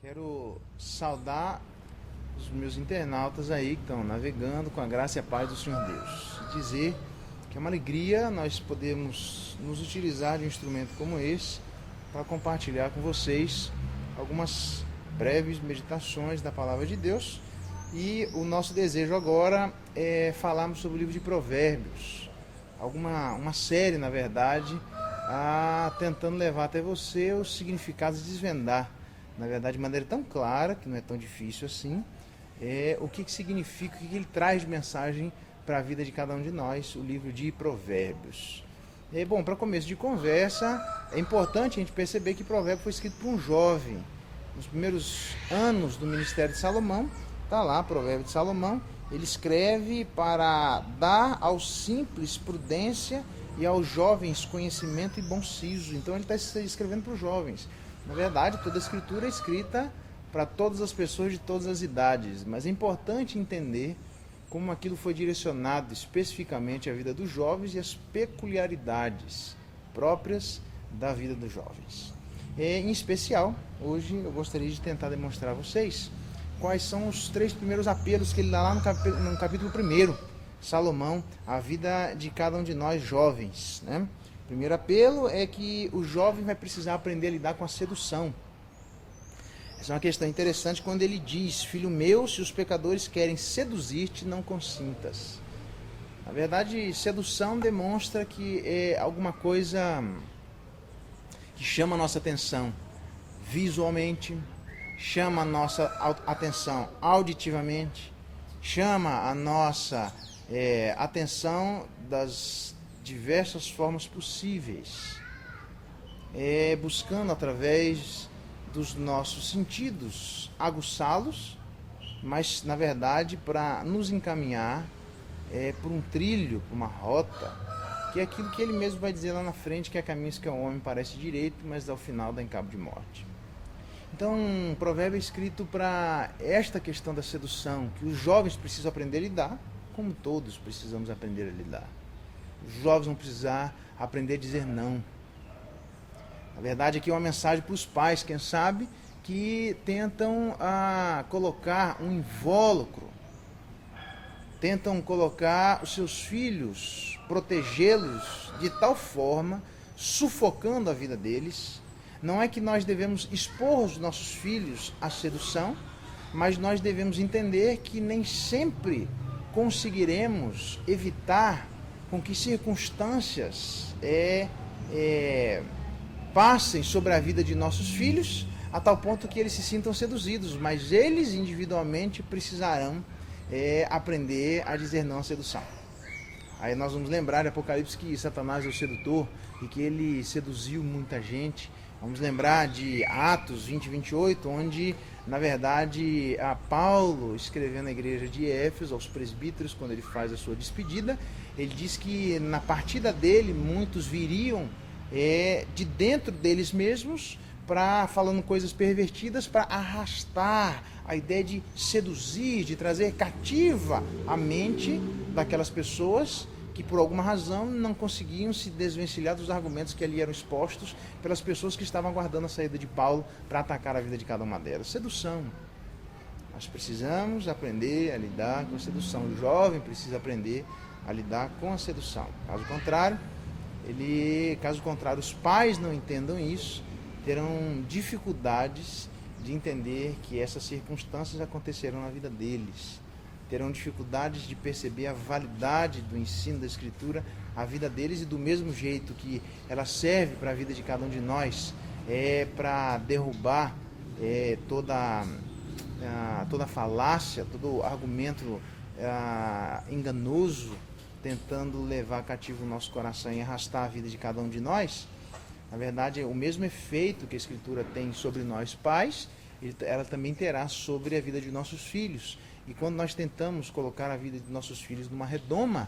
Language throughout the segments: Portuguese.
Quero saudar os meus internautas aí que estão navegando com a graça e a paz do Senhor Deus. Dizer que é uma alegria nós podemos nos utilizar de um instrumento como esse para compartilhar com vocês algumas breves meditações da Palavra de Deus. E o nosso desejo agora é falarmos sobre o livro de Provérbios. Uma série, na verdade, tentando levar até você os significados e desvendar, na verdade, de maneira tão clara, que não é tão difícil assim, o que significa, o que ele traz de mensagem para a vida de cada um de nós, o livro de Provérbios. Bom, para começo de conversa, é importante a gente perceber que Provérbios foi escrito por um jovem. Nos primeiros anos do ministério de Salomão, está lá, Provérbio de Salomão, ele escreve para dar aos simples prudência e aos jovens conhecimento e bom siso. Então ele está escrevendo para os jovens. Na verdade, toda a escritura é escrita para todas as pessoas de todas as idades, mas é importante entender como aquilo foi direcionado especificamente à vida dos jovens e as peculiaridades próprias da vida dos jovens. Em especial, hoje eu gostaria de tentar demonstrar a vocês quais são os 3 primeiros apelos que ele dá lá no capítulo 1, Salomão, a vida de cada um de nós jovens, né? O primeiro apelo é que o jovem vai precisar aprender a lidar com a sedução. Essa é uma questão interessante quando ele diz: filho meu, se os pecadores querem seduzir-te, não consintas. Na verdade, sedução demonstra que é alguma coisa que chama a nossa atenção visualmente, chama a nossa atenção auditivamente, chama a nossa atenção das diversas formas possíveis, buscando através dos nossos sentidos aguçá-los, mas na verdade para nos encaminhar por um trilho, por uma rota, que é aquilo que ele mesmo vai dizer lá na frente, que é caminhos que ao homem parece direito, mas ao final dá em cabo de morte. Então, um provérbio é escrito para esta questão da sedução, que os jovens precisam aprender a lidar, como todos precisamos aprender a lidar. Os jovens vão precisar aprender a dizer não. Na verdade, aqui é uma mensagem para os pais, quem sabe, que tentam colocar um invólucro, tentam colocar os seus filhos, protegê-los de tal forma, sufocando a vida deles. Não é que nós devemos expor os nossos filhos à sedução, mas nós devemos entender que nem sempre conseguiremos evitar com que circunstâncias passem sobre a vida de nossos filhos a tal ponto que eles se sintam seduzidos, mas eles individualmente precisarão aprender a dizer não à sedução. Aí nós vamos lembrar de Apocalipse que Satanás é o sedutor e que ele seduziu muita gente. Vamos lembrar de Atos 20, 28, onde, na verdade, Paulo, escrevendo à igreja de Éfeso, aos presbíteros, quando ele faz a sua despedida, ele diz que na partida dele, muitos viriam de dentro deles mesmos, falando coisas pervertidas, para arrastar a ideia de seduzir, de trazer cativa a mente daquelas pessoas que por alguma razão não conseguiam se desvencilhar dos argumentos que ali eram expostos pelas pessoas que estavam aguardando a saída de Paulo para atacar a vida de cada uma delas. Sedução. Nós precisamos aprender a lidar com a sedução. O jovem precisa aprender a lidar com a sedução. Caso contrário, os pais não entendam isso, terão dificuldades de entender que essas circunstâncias acontecerão na vida deles. Terão dificuldades de perceber a validade do ensino da Escritura à vida deles, e do mesmo jeito que ela serve para a vida de cada um de nós, para derrubar toda falácia, todo argumento enganoso, tentando levar cativo o nosso coração e arrastar a vida de cada um de nós. Na verdade, o mesmo efeito que a Escritura tem sobre nós pais, ela também terá sobre a vida de nossos filhos. E quando nós tentamos colocar a vida de nossos filhos numa redoma,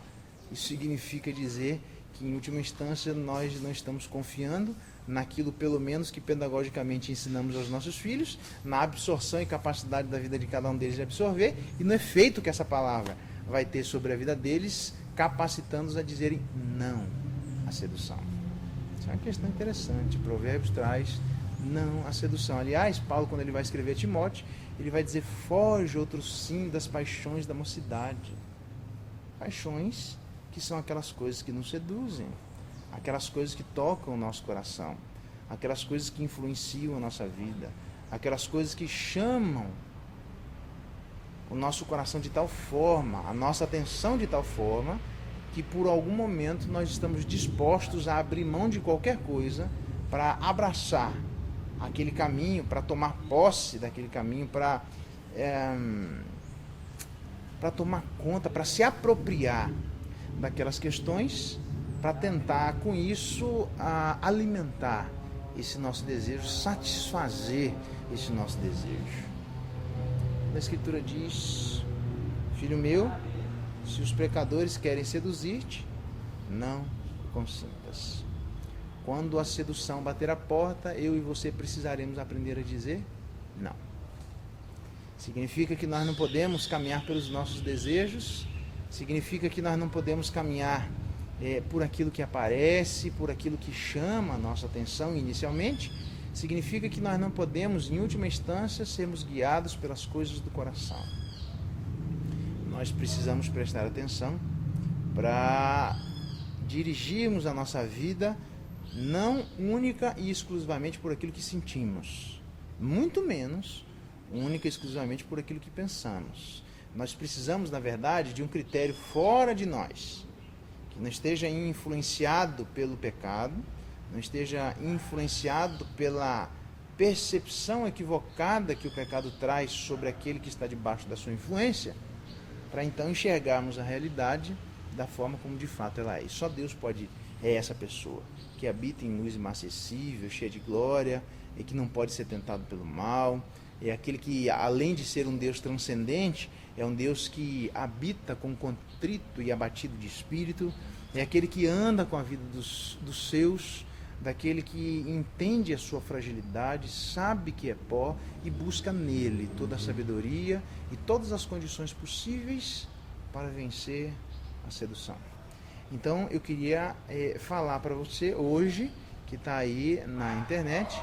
isso significa dizer que, em última instância, nós não estamos confiando naquilo, pelo menos, que pedagogicamente ensinamos aos nossos filhos, na absorção e capacidade da vida de cada um deles de absorver, e no efeito que essa palavra vai ter sobre a vida deles, capacitando-os a dizerem não à sedução. Isso é uma questão interessante. Provérbios traz não à sedução. Aliás, Paulo, quando ele vai escrever a Timóteo, ele vai dizer: foge outro sim das paixões da mocidade. Paixões que são aquelas coisas que nos seduzem, aquelas coisas que tocam o nosso coração, aquelas coisas que influenciam a nossa vida, aquelas coisas que chamam o nosso coração de tal forma, a nossa atenção de tal forma, que por algum momento nós estamos dispostos a abrir mão de qualquer coisa para abraçar aquele caminho, para tomar posse daquele caminho, para tomar conta, para se apropriar daquelas questões, para tentar com isso alimentar esse nosso desejo, satisfazer esse nosso desejo. A Escritura diz: filho meu, se os pecadores querem seduzir-te, não consintas. Quando a sedução bater a porta, eu e você precisaremos aprender a dizer não. Significa que nós não podemos caminhar pelos nossos desejos, significa que nós não podemos caminhar por aquilo que aparece, por aquilo que chama a nossa atenção inicialmente, significa que nós não podemos, em última instância, sermos guiados pelas coisas do coração. Nós precisamos prestar atenção para dirigirmos a nossa vida não única e exclusivamente por aquilo que sentimos, muito menos única e exclusivamente por aquilo que pensamos. Nós precisamos, na verdade, de um critério fora de nós, que não esteja influenciado pelo pecado, não esteja influenciado pela percepção equivocada que o pecado traz sobre aquele que está debaixo da sua influência, para então enxergarmos a realidade da forma como de fato ela é. E só Deus é essa pessoa que habita em luz inacessível, cheia de glória, e que não pode ser tentado pelo mal. É aquele que, além de ser um Deus transcendente, é um Deus que habita com contrito e abatido de espírito. É aquele que anda com a vida dos seus, daquele que entende a sua fragilidade, sabe que é pó e busca nele toda a sabedoria e todas as condições possíveis para vencer a sedução. Então eu queria falar para você hoje, que está aí na internet,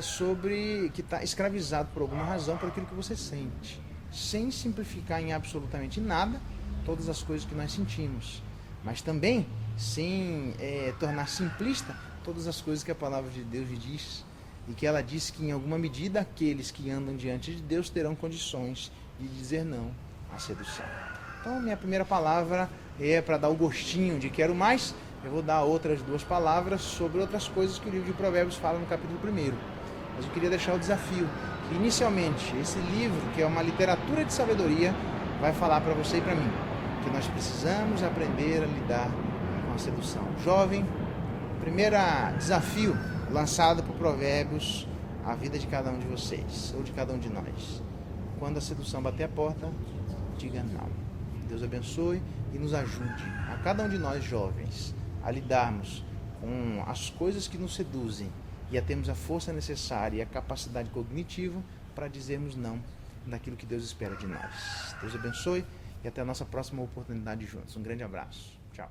sobre que está escravizado por alguma razão por aquilo que você sente, sem simplificar em absolutamente nada todas as coisas que nós sentimos, mas também sem tornar simplista todas as coisas que a palavra de Deus diz, e que ela diz que em alguma medida aqueles que andam diante de Deus terão condições de dizer não à sedução. Então minha primeira palavra é para dar o gostinho de quero mais. Eu vou dar outras duas palavras sobre outras coisas que o livro de Provérbios fala no capítulo 1. Mas eu queria deixar o desafio que, inicialmente, esse livro, que é uma literatura de sabedoria, vai falar para você e para mim que nós precisamos aprender a lidar com a sedução. Jovem, primeiro desafio lançado por Provérbios à vida de cada um de vocês, ou de cada um de nós. Quando a sedução bater a porta, diga não. Deus abençoe e nos ajude, a cada um de nós jovens, a lidarmos com as coisas que nos seduzem e a termos a força necessária e a capacidade cognitiva para dizermos não naquilo que Deus espera de nós. Deus abençoe e até a nossa próxima oportunidade juntos. Um grande abraço. Tchau.